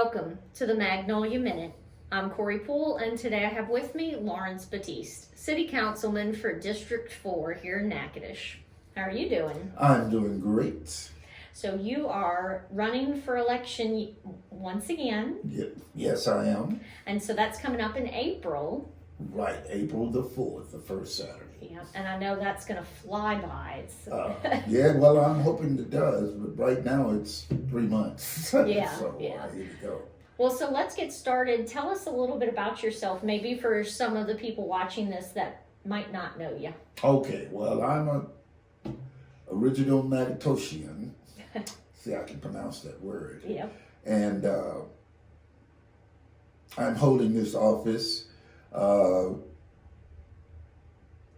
Welcome to the Magnolia Minute. I'm Corey Poole, and today I have with me Lawrence Batiste, City Councilman for District 4 here in Natchitoches. How are you doing? I'm doing great. So you are running for election once again. Yes, I am. And so that's coming up in April. Right, April the 4th, the first Saturday. Yeah, and I know that's going to fly by. Yeah, well, I'm hoping it does, but right now it's 3 months. Yeah, so, yeah. Here we go. Well, so let's get started. Tell us a little bit about yourself, maybe for some of the people watching this that might not know you. Okay, well, I'm a original Natchitoshian. See, I can pronounce that word. Yeah. And I'm holding this office.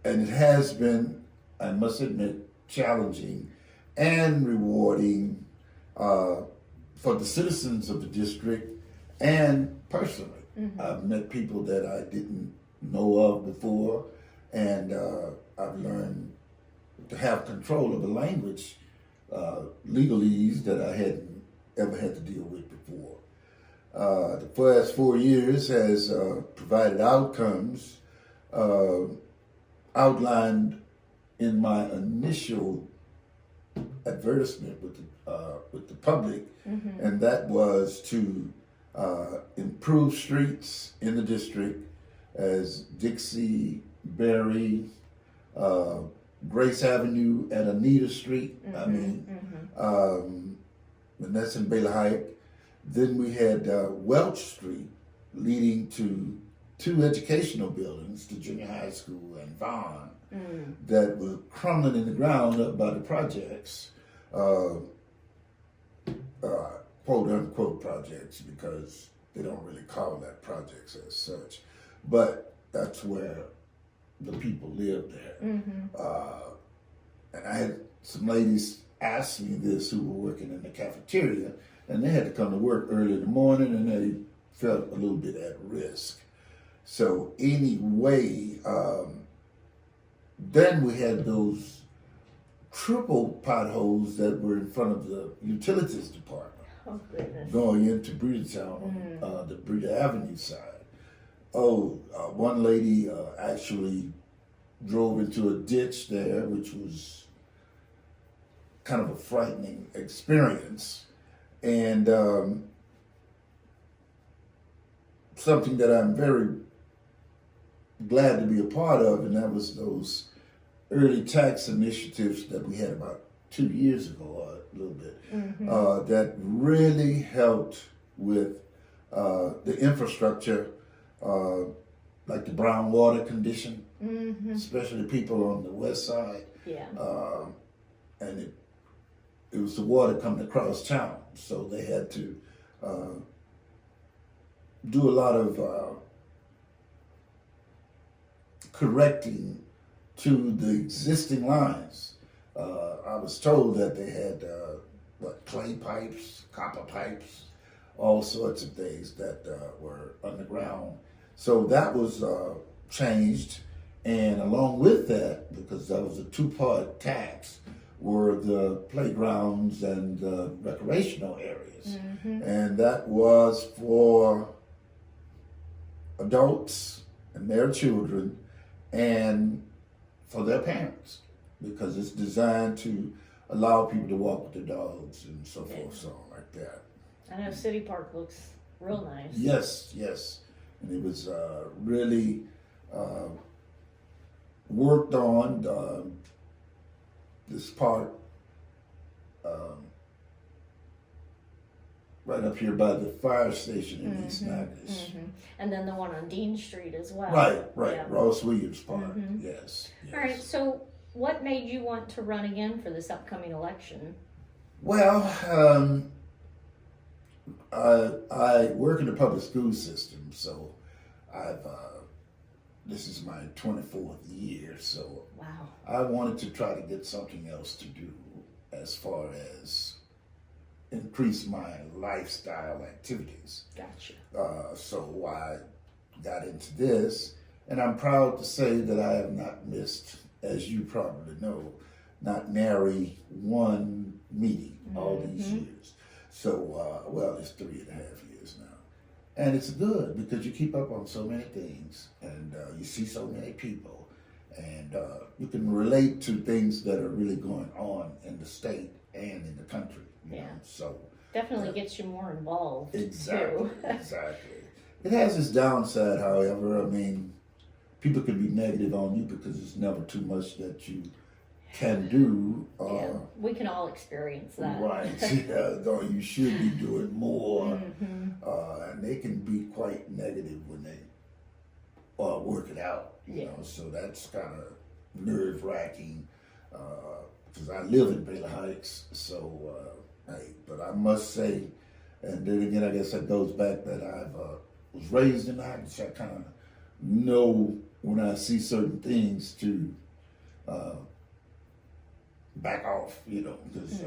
And it has been, I must admit, challenging and rewarding for the citizens of the district and personally. Mm-hmm. I've met people that I didn't know of before, and I've learned to have control of the language, legalese that I hadn't ever had to deal with before. The past 4 years has provided outcomes outlined in my initial advertisement with the public, mm-hmm. and that was to improve streets in the district as Dixie, Berry, Grace Avenue, and Anita Street. Mm-hmm. I mean, mm-hmm. And that's in Baylor Heights. Then we had Welch Street leading to 2 educational buildings, the junior high school and Vaughn, that were crumbling in the ground up by the projects, quote unquote projects, because they don't really call that projects as such. But that's where the people live there. Mm-hmm. And I had some ladies ask me this who were working in the cafeteria, and they had to come to work early in the morning, and they felt a little bit at risk. So anyway, then we had those triple potholes that were in front of the utilities department. Oh, goodness. Going into Breedatown, the Breeder Avenue side. One lady actually drove into a ditch there, which was kind of a frightening experience. And something that I'm very glad to be a part of, and that was those early tax initiatives that we had about 2 years ago, a little bit, mm-hmm. That really helped with the infrastructure, like the brown water condition, mm-hmm. especially people on the west side. Yeah. And it was the water coming across town, so they had to do a lot of correcting to the existing lines. I was told that they had clay pipes, copper pipes, all sorts of things that were underground. So that was changed, and along with that, because that was a 2-part tax, were the playgrounds and the recreational areas. Mm-hmm. And that was for adults and their children and for their parents, because it's designed to allow people to walk with their dogs and so forth, so on like that. I know City Park looks real nice. Yes. And it was really worked on. This part right up here by the fire station in East Natchitoches. Mm-hmm. And then the one on Dean Street as well. Right. Yeah. Ross Williams Park. Mm-hmm. Yes. All right, so what made you want to run again for this upcoming election? Well, I work in the public school system, so this is my 24th year, so wow. I wanted to try to get something else to do as far as increase my lifestyle activities. Gotcha. So I got into this, and I'm proud to say that I have not missed, as you probably know, not nary one meeting all these years. So, well, it's 3.5 years now. And it's good because you keep up on so many things and you see so many people and you can relate to things that are really going on in the state and in the country. You know? So definitely gets you more involved. Exactly, too. exactly. It has its downside, however. I mean, people can be negative on you because it's never too much that you can do. We can all experience that. Right. Yeah, though you should be doing more. And they can be quite negative when they work it out. You know, so that's kind of nerve wracking. Because I live in Baylor Heights, so but I must say, and then again, I guess that goes back that I was raised in the Heights. I kind of know when I see certain things to back off, you know, because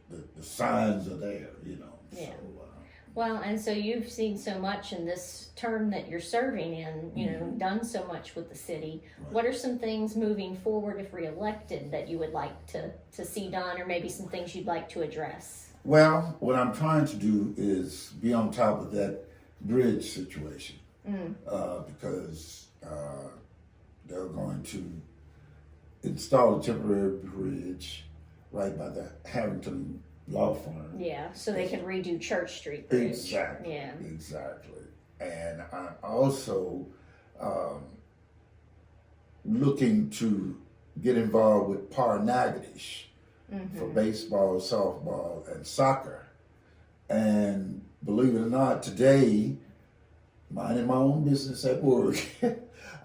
the signs are there, you know. Yeah. So, well, and so you've seen so much in this term that you're serving in, you know, done so much with the city. Right. What are some things moving forward if reelected that you would like to see done, or maybe some things you'd like to address? Well, what I'm trying to do is be on top of that bridge situation because they're going to install a temporary bridge right by the Harrington law firm. Yeah, so they can redo Church Street Bridge. Exactly. Yeah. Exactly. And I'm also looking to get involved with Parnagadish for baseball, softball, and soccer. And believe it or not, today, minding my own business at work,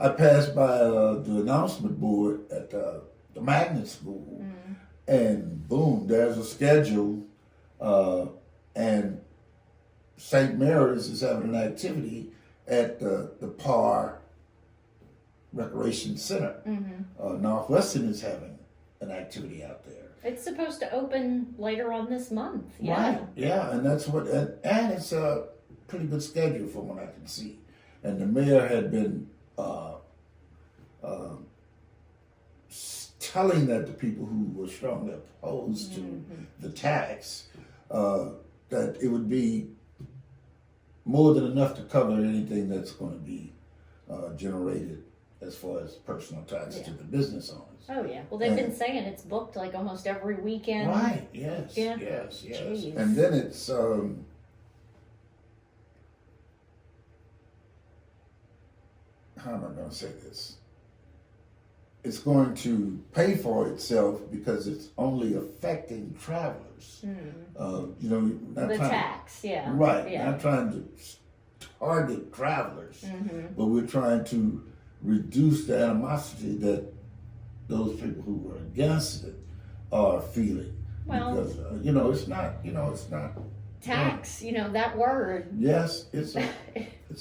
I passed by the announcement board at the magnet school, and boom, there's a schedule, and St. Mary's is having an activity at the Par Recreation Center. Northwestern is having an activity out there. It's supposed to open later on this month. Right, yeah, and that's what, and it's a pretty good schedule from what I can see. And the mayor had been telling that the people who were strongly opposed to the tax, that it would be more than enough to cover anything that's going to be generated as far as personal taxes to the business owners. Oh yeah, well they've been saying it's booked like almost every weekend. Right, yes, Yeah. yes. Jeez. And then it's, how am I going to say this? It's going to pay for itself because it's only affecting travelers. You know, not The trying tax, right, Yeah. not trying to target travelers, but we're trying to reduce the animosity that those people who were against it are feeling. Well, because you know, it's not tax, you know, that word. Yes, it's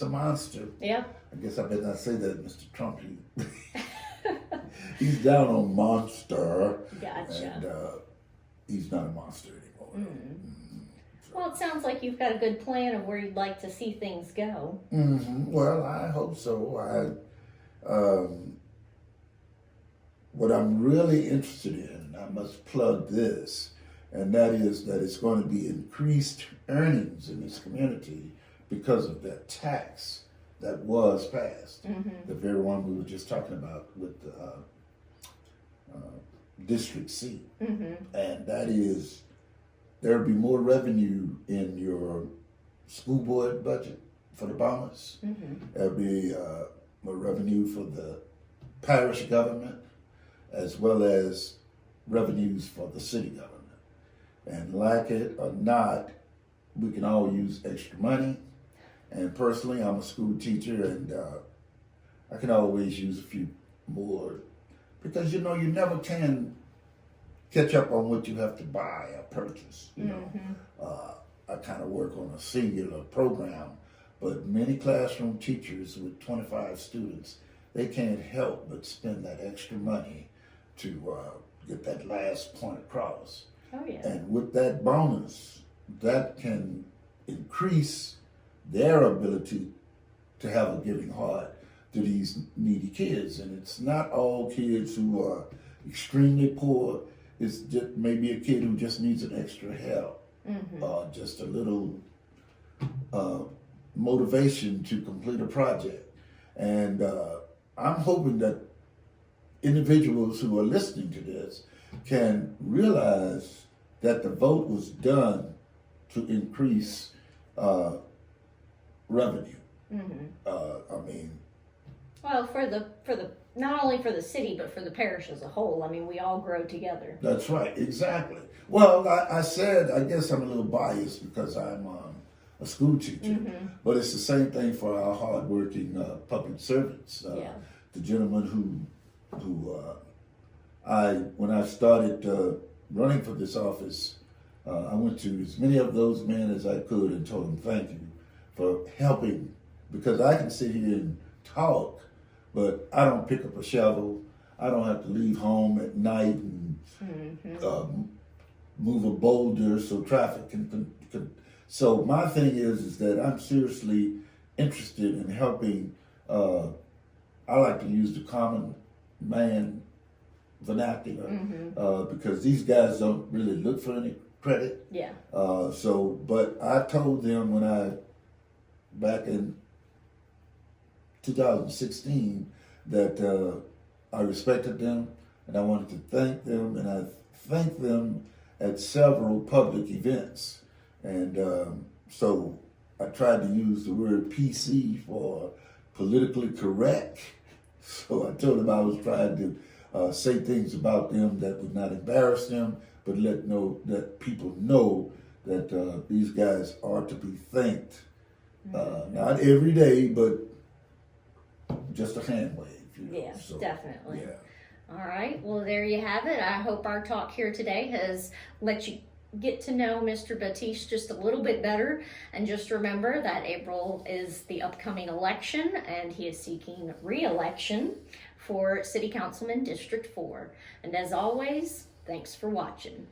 a monster. Yeah. I guess I better not say that, Mr. Trump. He's down on monster. Gotcha. And he's not a monster anymore. Well, it sounds like you've got a good plan of where you'd like to see things go. Well, I hope so. What I'm really interested in, I must plug this, and that is that it's going to be increased earnings in this community because of that tax that was passed. The very one we were just talking about with District C. And that is, there'll be more revenue in your school board budget for the bombers. There'll be more revenue for the parish government, as well as revenues for the city government. And like it or not, we can all use extra money. And personally, I'm a school teacher, and I can always use a few more because, you know, you never can catch up on what you have to buy or purchase. You know, I kind of work on a singular program, but many classroom teachers with 25 students, they can't help but spend that extra money to get that last point across. Oh yeah. And with that bonus, that can increase their ability to have a giving heart to these needy kids. And it's not all kids who are extremely poor. It's just maybe a kid who just needs an extra help. just a little motivation to complete a project. And I'm hoping that individuals who are listening to this can realize that the vote was done to increase revenue. I mean, well, for the not only for the city but for the parish as a whole. I mean, we all grow together. That's right, exactly. Well, I said, I guess I'm a little biased because I'm a school teacher, but it's the same thing for our hardworking public servants. The gentleman who when I started running for this office, I went to as many of those men as I could and told them thank you for helping, because I can sit here and talk, but I don't pick up a shovel. I don't have to leave home at night and move a boulder so traffic can. So my thing is that I'm seriously interested in helping. I like to use the common man vernacular because these guys don't really look for any credit. Yeah. But I told them back in 2016 that I respected them and I wanted to thank them, and I thanked them at several public events. And so I tried to use the word PC for politically correct. So I told them I was trying to say things about them that would not embarrass them, but let people know that these guys are to be thanked. Not every day, but just a hand wave. Yes, so, definitely. Yeah. All right. Well, there you have it. I hope our talk here today has let you get to know Mr. Batiste just a little bit better. And just remember that April is the upcoming election, and he is seeking re-election for City Councilman District 4. And as always, thanks for watching.